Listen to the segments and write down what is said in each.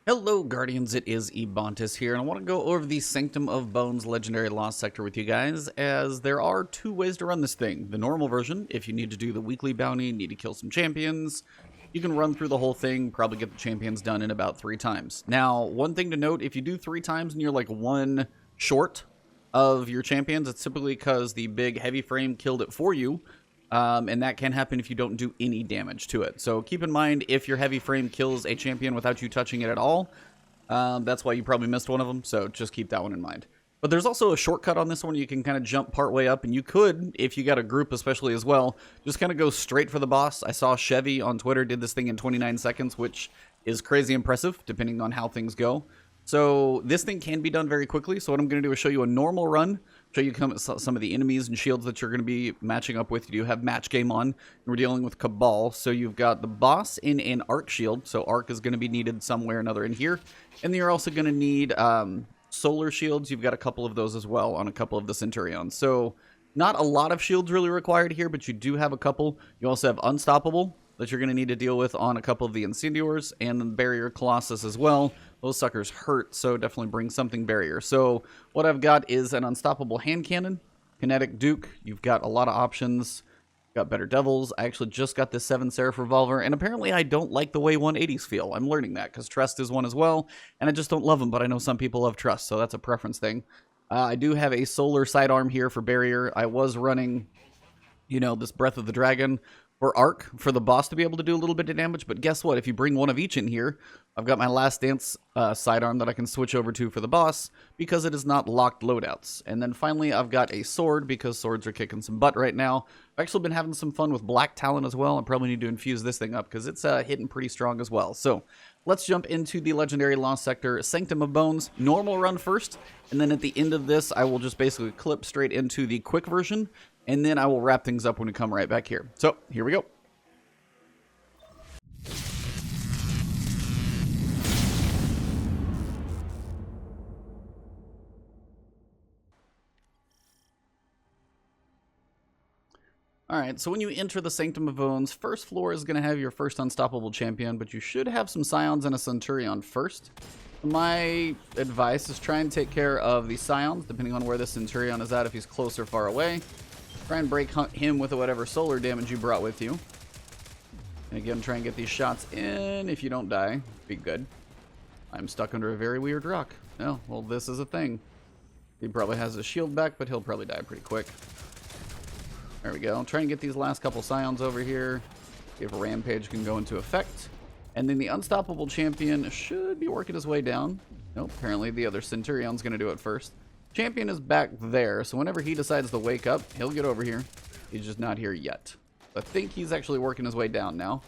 Hello Guardians, it is Ebontis here, and I want to go over the Sanctum of Bones Legendary Lost Sector with you guys, as there are two ways to run this thing. The normal version, if you need to do the weekly bounty, need to kill some champions, you can run through the whole thing, probably get the champions done in about 3 times. Now, one thing to note, if you do 3 times and you're like 1 short of your champions, it's typically because the big heavy frame killed it for you. And that can happen if you don't do any damage to it. So keep in mind, if your heavy frame kills a champion without you touching it at all, that's why you probably missed one of them. So just keep that one in mind. But there's also a shortcut on this one. You can kind of jump part way up, and you could, if you got a group especially as well, just kind of go straight for the boss. I saw Chevy on Twitter did this thing in 29 seconds, which is crazy impressive, depending on how things go. So this thing can be done very quickly. So what I'm going to do is show you a normal run, show you some of the enemies and shields that you're going to be matching up with. You do have match game on, and we're dealing with Cabal. So you've got the boss in an arc shield. So arc is going to be needed somewhere or another in here. And then you're also going to need solar shields. You've got a couple of those as well on a couple of the Centurions. So not a lot of shields really required here, but you do have a couple. You also have Unstoppable that you're going to need to deal with on a couple of the Incendiors, and the Barrier Colossus as well. Those suckers hurt, so definitely bring something barrier. So what I've got is an Unstoppable Hand Cannon, Kinetic Duke. You've got a lot of options. Got Better Devils. I actually just got this 7 Seraph Revolver, and apparently I don't like the way 180s feel. I'm learning that, because Trust is one as well, and I just don't love them, but I know some people love Trust, so that's a preference thing. I do have a Solar Sidearm here for Barrier. I was running, you know, this Breath of the Dragon for Arc for the boss to be able to do a little bit of damage, but guess what? If you bring one of each in here, I've got my Last Dance sidearm that I can switch over to for the boss because it is not locked loadouts. And then finally, I've got a sword because swords are kicking some butt right now. I've actually been having some fun with Black Talon as well. I probably need to infuse this thing up because it's hitting pretty strong as well. So let's jump into the Legendary Lost Sector Sanctum of Bones. Normal run first, and then at the end of this, I will just basically clip straight into the quick version, and then I will wrap things up when we come right back here. So here we go. Alright, so when you enter the Sanctum of Bones, first floor is going to have your first Unstoppable Champion, but you should have some Scions and a Centurion first. My advice is try and take care of the Scions, depending on where the Centurion is at, if he's close or far away. Try and break him with whatever solar damage you brought with you. And again, try and get these shots in. If you don't die, be good. I'm stuck under a very weird rock. Oh, well, this is a thing. He probably has his shield back, but he'll probably die pretty quick. There we go. Try and get these last couple Scions over here. If Rampage can go into effect. And then the Unstoppable Champion should be working his way down. Nope, apparently the other Centurion's going to do it first. Champion is back there, so whenever he decides to wake up, he'll get over here. He's just not here yet. I think he's actually working his way down now.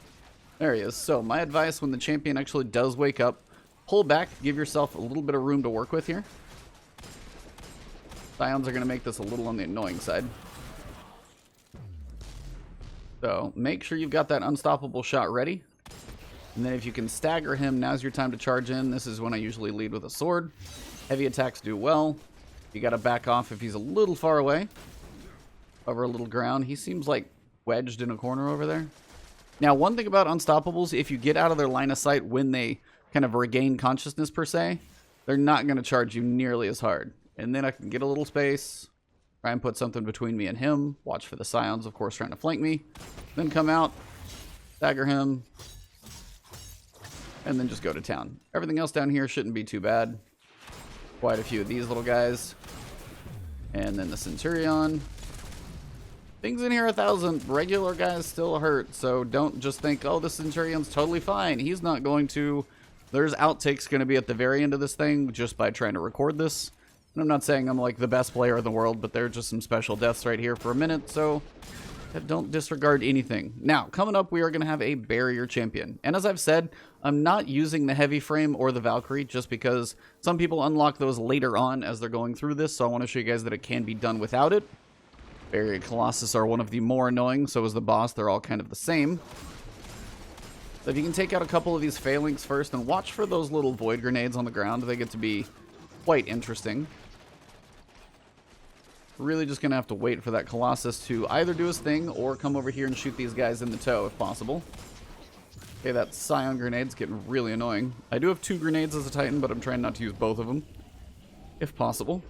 There he is. So my advice when the Champion actually does wake up, pull back, give yourself a little bit of room to work with here. Scions are going to make this a little on the annoying side. So make sure you've got that Unstoppable shot ready. And then if you can stagger him, now's your time to charge in. This is when I usually lead with a sword. Heavy attacks do well. You got to back off if he's a little far away. Over a little ground. He seems like wedged in a corner over there. Now, one thing about Unstoppables, if you get out of their line of sight when they kind of regain consciousness per se, they're not going to charge you nearly as hard. And then I can get a little space. Try and put something between me and him. Watch for the Scions, of course, trying to flank me. Then come out, dagger him, and then just go to town. Everything else down here shouldn't be too bad. Quite a few of these little guys. And then the Centurion. Things in here 1,000. Regular guys still hurt, so don't just think, oh, the Centurion's totally fine. He's not going to. There's outtakes going to be at the very end of this thing just by trying to record this. And I'm not saying I'm like the best player in the world, but there are just some special deaths right here for a minute, so don't disregard anything. Now, coming up, we are going to have a Barrier Champion. And as I've said, I'm not using the Heavy Frame or the Valkyrie just because some people unlock those later on as they're going through this, so I want to show you guys that it can be done without it. Barrier Colossus are one of the more annoying, so is the boss. They're all kind of the same. So if you can take out a couple of these Phalanx first, and watch for those little Void Grenades on the ground. They get to be quite interesting. Really just going to have to wait for that Colossus to either do his thing or come over here and shoot these guys in the toe if possible. Okay, that Scion grenade's getting really annoying. I do have 2 grenades as a Titan, but I'm trying not to use both of them, if possible.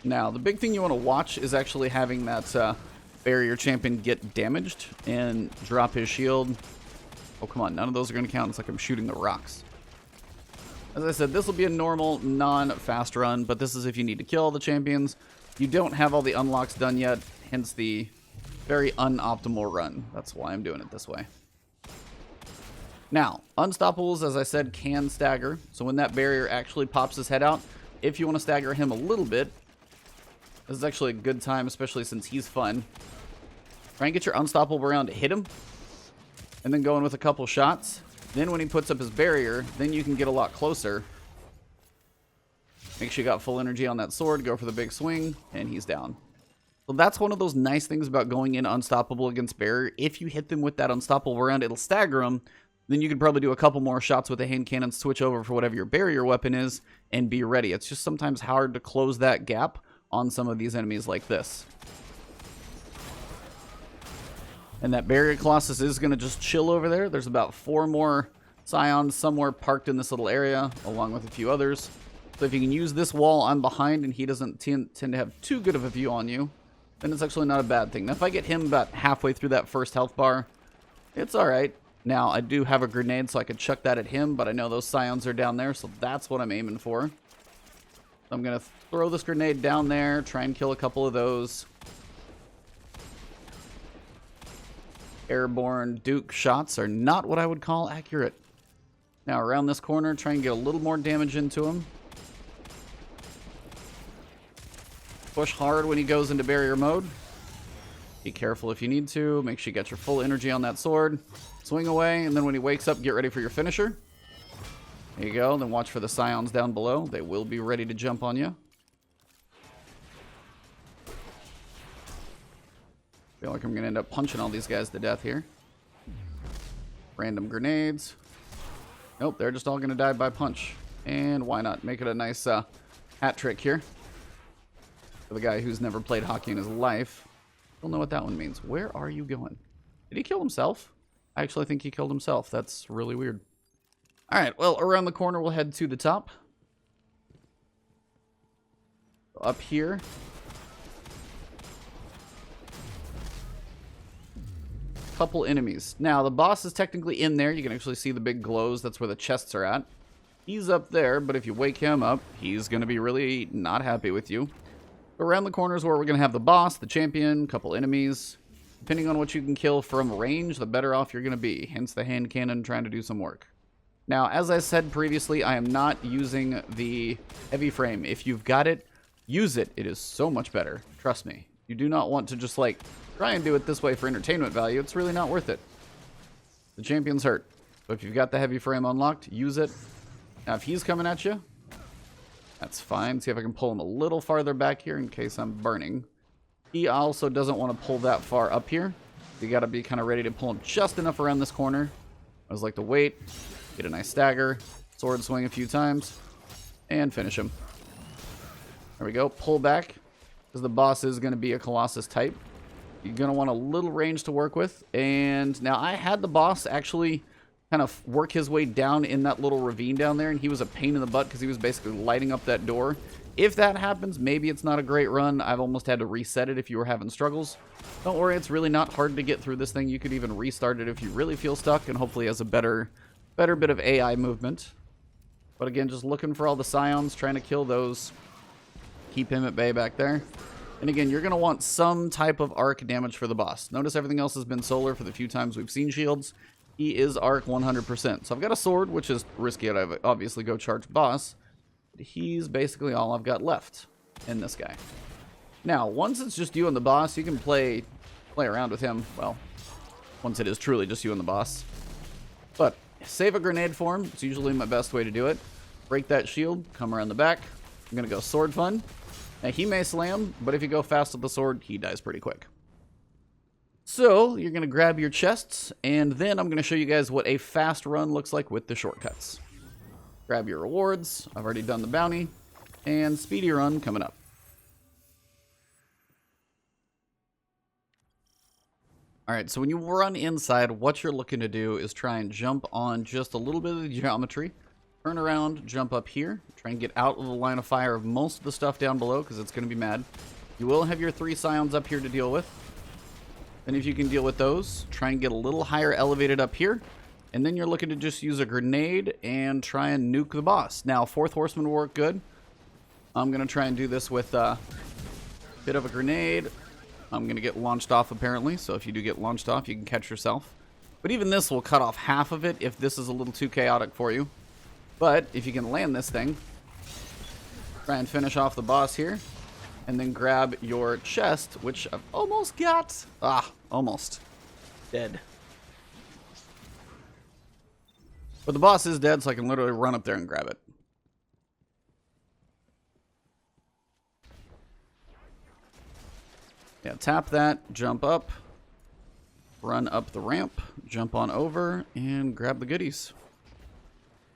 Now, the big thing you want to watch is actually having that barrier champion get damaged and drop his shield. Oh, come on. None of those are going to count. It's like I'm shooting the rocks. As I said, this will be a normal, non-fast run, but this is if you need to kill all the champions. You don't have all the unlocks done yet, hence the very unoptimal run. That's why I'm doing it this way. Now, Unstoppables, as I said, can stagger. So when that barrier actually pops his head out, if you want to stagger him a little bit, this is actually a good time, especially since he's fun. Try and get your Unstoppable round to hit him, and then go in with a couple shots. Then when he puts up his barrier, then you can get a lot closer. Make sure you got full energy on that sword, go for the big swing, and he's down. So that's one of those nice things about going in Unstoppable against barrier. If you hit them with that Unstoppable round, it'll stagger them. Then you can probably do a couple more shots with the hand cannon, switch over for whatever your barrier weapon is, and be ready. It's just sometimes hard to close that gap on some of these enemies like this. And that Barrier Colossus is going to just chill over there. There's about 4 more Scions somewhere parked in this little area, along with a few others. So if you can use this wall I'm behind and he doesn't tend to have too good of a view on you, then it's actually not a bad thing. Now, if I get him about halfway through that first health bar, it's alright. Now, I do have a grenade, so I could chuck that at him, but I know those Scions are down there, so that's what I'm aiming for. So I'm going to throw this grenade down there, try and kill a couple of those. Airborne Duke shots are not what I would call accurate. Now, around this corner, try and get a little more damage into him. Push hard when he goes into barrier mode. Be careful if you need to. Make sure you get your full energy on that sword. Swing away, and then when he wakes up, get ready for your finisher. There you go. Then watch for the Scions down below. They will be ready to jump on you. Feel like I'm going to end up punching all these guys to death here. Random grenades. Nope, they're just all going to die by punch. And why not? Make it a nice hat trick here. For the guy who's never played hockey in his life. Don't know what that one means. Where are you going? Did he kill himself? I actually think he killed himself. That's really weird. Alright, well, around the corner, we'll head to the top. Up here. Couple enemies. Now, the boss is technically in there. You can actually see the big glows. That's where the chests are at. He's up there, but if you wake him up, he's going to be really not happy with you. Around the corners where we're going to have the boss, the champion, couple enemies. Depending on what you can kill from range, the better off you're going to be. Hence the hand cannon trying to do some work. Now, as I said previously, I am not using the heavy frame. If you've got it, use it. It is so much better. Trust me. You do not want to just, like, try and do it this way for entertainment value. It's really not worth it. The champion's hurt. So if you've got the heavy frame unlocked, use it. Now, if he's coming at you, that's fine. See if I can pull him a little farther back here in case I'm burning. He also doesn't want to pull that far up here. You got to be kind of ready to pull him just enough around this corner. I just like to wait, get a nice stagger, sword swing a few times, and finish him. There we go. Pull back, because the boss is going to be a Colossus type. You're going to want a little range to work with. And now I had the boss actually kind of work his way down in that little ravine down there, and he was a pain in the butt because he was basically lighting up that door. If that happens, maybe it's not a great run. I've almost had to reset it if you were having struggles. Don't worry, it's really not hard to get through this thing. You could even restart it if you really feel stuck, and hopefully has a better bit of AI movement. But again, just looking for all the Scions, trying to kill those. Keep him at bay back there. And again, you're going to want some type of arc damage for the boss. Notice everything else has been solar for the few times we've seen shields. He is arc 100%. So I've got a sword, which is risky. I'd obviously go charge boss. But he's basically all I've got left in this guy. Now, once it's just you and the boss, you can play around with him. Well, once it is truly just you and the boss. But save a grenade for him. It's usually my best way to do it. Break that shield. Come around the back. I'm going to go sword fun. Now, he may slam, but if you go fast with the sword, he dies pretty quick. So, you're going to grab your chests, and then I'm going to show you guys what a fast run looks like with the shortcuts. Grab your rewards. I've already done the bounty. And speedy run coming up. Alright, so when you run inside, what you're looking to do is try and jump on just a little bit of the geometry. Turn around, jump up here. Try and get out of the line of fire of most of the stuff down below, because it's going to be mad. You will have your 3 scions up here to deal with. And if you can deal with those, try and get a little higher elevated up here. And then you're looking to just use a grenade and try and nuke the boss. Now, 4th Horseman will work good. I'm going to try and do this with a bit of a grenade. I'm going to get launched off, apparently. So if you do get launched off, you can catch yourself. But even this will cut off half of it if this is a little too chaotic for you. But if you can land this thing, try and finish off the boss here. And then grab your chest, which I've almost got. Ah, almost. Dead. But the boss is dead, so I can literally run up there and grab it. Yeah, tap that, jump up, run up the ramp, jump on over, and grab the goodies.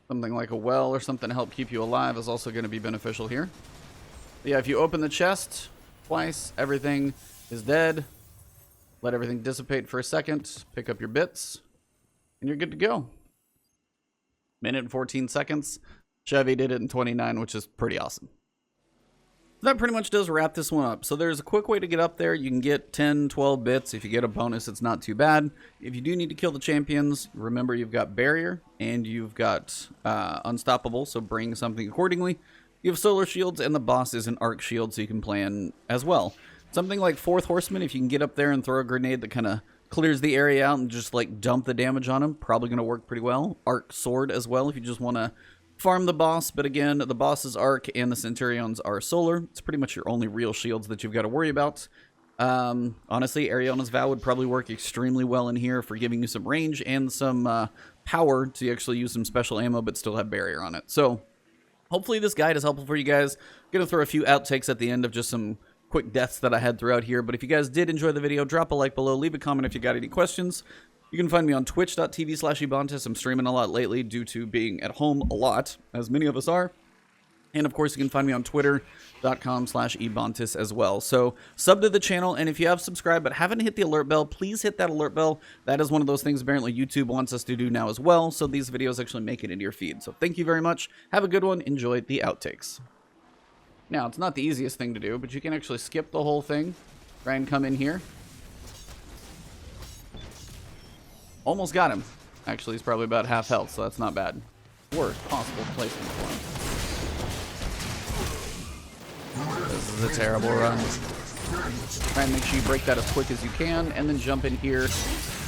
Something like a well or something to help keep you alive is also going to be beneficial here. But yeah, if you open the chest twice, everything is dead. Let everything dissipate for a second, pick up your bits, and you're good to go. Minute and 14 seconds. Chevy did it in 29, which is pretty awesome. That pretty much does wrap this one up. So there's a quick way to get up there. You can get 10, 12 bits. If you get a bonus, it's not too bad. If you do need to kill the champions, remember you've got Barrier and you've got Unstoppable, so bring something accordingly. You have solar shields, and the boss is an arc shield, so you can plan as well. Something like 4th Horseman, if you can get up there and throw a grenade that kind of clears the area out and just like dump the damage on him, probably going to work pretty well. Arc sword as well if you just want to farm the boss, but again, the boss's arc and the Centurions are solar. It's pretty much your only real shields that you've got to worry about. Honestly, Ariana's Vow would probably work extremely well in here for giving you some range and some power to actually use some special ammo but still have Barrier on it. So hopefully this guide is helpful for you guys. I'm going to throw a few outtakes at the end of just some quick deaths that I had throughout here. But if you guys did enjoy the video, drop a like below, leave a comment if you got any questions. You can find me on twitch.tv/Ebontis. I'm streaming a lot lately due to being at home a lot, as many of us are. And of course, you can find me on twitter.com/Ebontis as well. So sub to the channel, and if you have subscribed but haven't hit the alert bell, please hit that alert bell. That is one of those things apparently YouTube wants us to do now as well, so these videos actually make it into your feed. So thank you very much. Have a good one. Enjoy the outtakes. Now, it's not the easiest thing to do, but you can actually skip the whole thing. Try and come in here. Almost got him. Actually, he's probably about half health, so that's not bad. Worst possible placement for him. This is a terrible run. Try and make sure you break that as quick as you can, and then jump in here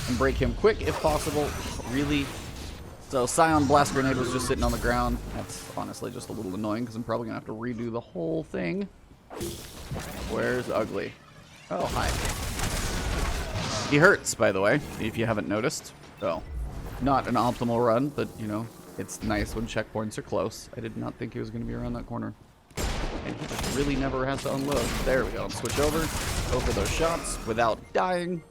and break him quick if possible. Really? So Scion Blast Grenade was just sitting on the ground. That's honestly just a little annoying because I'm probably going to have to redo the whole thing. Where's Ugly? Oh, hi. He hurts, by the way, if you haven't noticed. So, not an optimal run, but, you know, it's nice when checkpoints are close. I did not think he was going to be around that corner. And he just really never has to unload. There we go. Switch over. Go for those shots without dying.